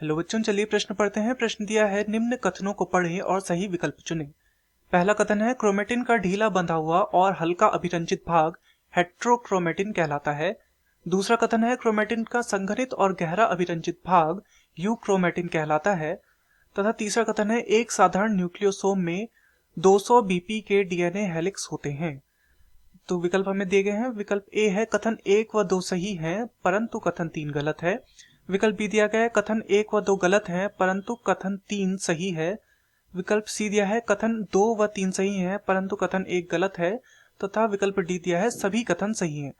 Hello बच्चों, चलिए प्रश्न पढ़ते हैं। प्रश्न दिया है, निम्न कथनों को पढ़ें और सही विकल्प चुनें। पहला कथन है, क्रोमेटिन का ढीला बंधा हुआ और हल्का अभिरंजित भाग हेट्रोक्रोमेटिन कहलाता है। दूसरा कथन है, क्रोमेटिन का संघनित और गहरा अभिरंजित भाग यूक्रोमेटिन कहलाता है। तथा तीसरा कथन है, एक साधारण न्यूक्लियोसोम में 200 बीपी के डीएनए हेलिक्स होते हैं। तो विकल्प हमें दिए गए हैं। विकल्प ए है, कथन 1 व 2 सही हैं परंतु कथन 3 गलत है। विकल्प बी दिया गया है, कथन 1 व 2 गलत हैं परंतु कथन 3 सही है। विकल्प सी दिया है, कथन 2 व 3 सही हैं परंतु कथन 1 गलत है। तथा विकल्प डी दिया है, सभी कथन सही हैं।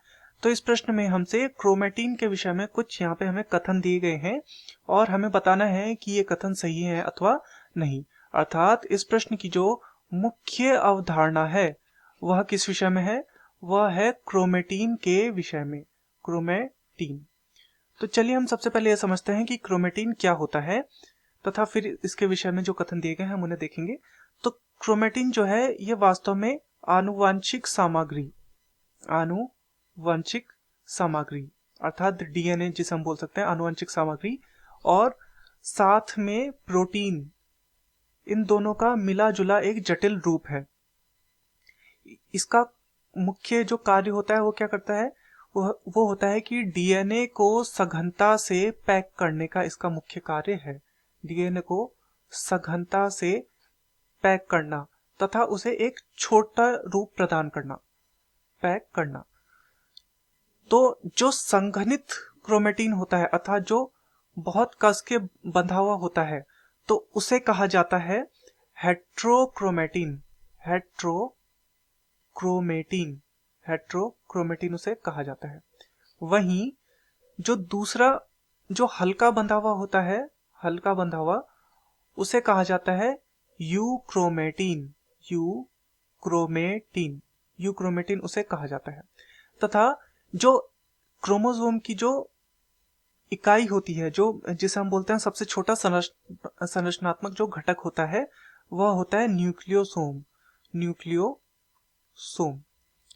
तो इस प्रश्न में हमसे क्रोमेटिन के विषय में कुछ यहाँ पे हमें कथन दिए गए हैं और हमें बताना है कि ये कथन सही है अथवा नहीं। अर्थात इस प्रश्न की जो मुख्य अवधारणा है वह किस विषय में है? वह है क्रोमेटिन के विषय में। क्रोमेटिन। तो चलिए हम सबसे पहले यह समझते हैं कि क्रोमेटिन क्या होता है तथा फिर इसके विषय में जो कथन दिए गए हैं हम उन्हें देखेंगे। तो क्रोमेटिन जो है ये वास्तव में आनुवांशिक सामग्री अर्थात डीएनए जिसे हम बोल सकते हैं आनुवांशिक सामग्री और साथ में प्रोटीन, इन दोनों का मिला जुला एक जटिल रूप है। इसका मुख्य जो कार्य होता है वो क्या करता है? वो होता है कि डीएनए को सघनता से पैक करने का इसका मुख्य कार्य है। डीएनए को सघनता से पैक करना तथा उसे एक छोटा रूप प्रदान करना, पैक करना। तो जो संघनित क्रोमेटिन होता है अर्थात जो बहुत कस के बंधा हुआ होता है तो उसे कहा जाता है हेट्रोक्रोमेटिन। हेट्रोक्रोमेटिन उसे कहा जाता है। वहीं जो दूसरा जो हल्का बंधा हुआ होता है, हल्का बंधा हुआ, उसे कहा जाता है यूक्रोमेटिन। यूक्रोमेटिन उसे कहा जाता है। तथा जो क्रोमोसोम की जो इकाई होती है, जो जिसे हम बोलते हैं सबसे छोटा संरचनात्मक जो घटक होता है वह होता है न्यूक्लियोसोम।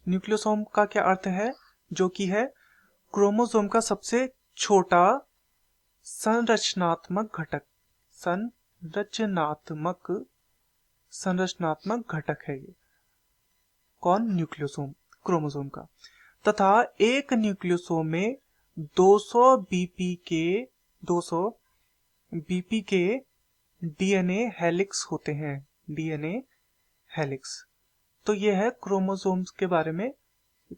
न्यूक्लियोसोम का क्या अर्थ है? जो कि है क्रोमोसोम का सबसे छोटा संरचनात्मक घटक है ये। कौन? न्यूक्लियोसोम, क्रोमोसोम का। तथा एक न्यूक्लियोसोम में 200 बीपी के डीएनए हेलिक्स होते हैं। DNA helix. तो यह है क्रोमोसोम्स के बारे में,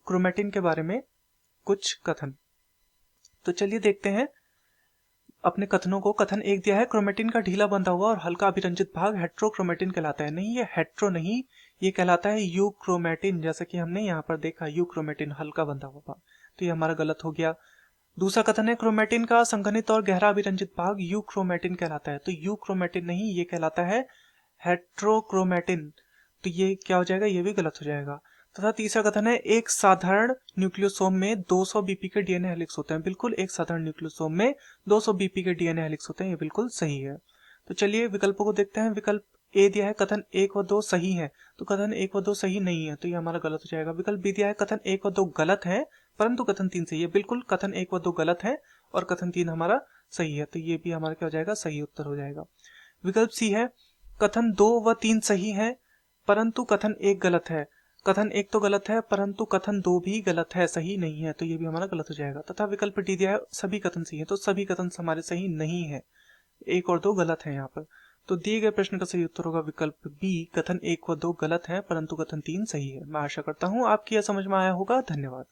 क्रोमेटिन के बारे में कुछ कथन। तो चलिए देखते हैं अपने कथनों को। कथन 1 दिया है, क्रोमेटिन का ढीला बंधा हुआ और हल्का अभिरंजित भाग हेट्रोक्रोमेटिन कहलाता है। नहीं, ये हेट्रो नहीं, ये कहलाता है यूक्रोमेटिन। जैसा कि हमने यहाँ पर देखा, यूक्रोमेटिन हल्का बंधा हुआ भाग। तो ये हमारा गलत हो गया। दूसरा कथन है, क्रोमेटिन का संघनित और गहरा अभिरंजित भाग यूक्रोमेटिन कहलाता है। तो यूक्रोमेटिन नहीं, ये कहलाता है हेट्रोक्रोमेटिन। तो ये क्या हो जाएगा? ये भी गलत हो जाएगा। तथा तीसरा कथन है, एक साधारण न्यूक्लियोसोम में 200 बीपी के डीएनए हेलिक्स होते हैं। बिल्कुल, एक साधारण न्यूक्लियोसोम में 200 बीपी के डीएनए हेलिक्स होते हैं, ये बिल्कुल सही है। तो चलिए विकल्पों को देखते हैं। विकल्प ए दिया है, कथन 1 व 2 सही है। तो कथन 1 व 2 सही नहीं है, तो ये हमारा गलत हो जाएगा। विकल्प बी दिया है, कथन 1 व 2 गलत है परंतु कथन 3 सही है। बिल्कुल, कथन 1 व 2 गलत है और कथन 3 हमारा सही है, तो ये भी हमारा क्या हो जाएगा? सही उत्तर हो जाएगा। विकल्प सी है, कथन 2 व 3 सही है परंतु कथन 1 गलत है। कथन 1 तो गलत है परंतु कथन 2 भी गलत है, सही नहीं है, तो ये भी हमारा गलत हो जाएगा। तथा विकल्प डी दिया है, सभी कथन सही है। तो सभी कथन हमारे सही नहीं है, 1 और 2 गलत है यहाँ पर। तो दिए गए प्रश्न का सही उत्तर होगा विकल्प बी, कथन 1 व 2 गलत है परंतु कथन 3 सही है। मैं आशा करता हूँ आपकी यह समझ में आया होगा। धन्यवाद।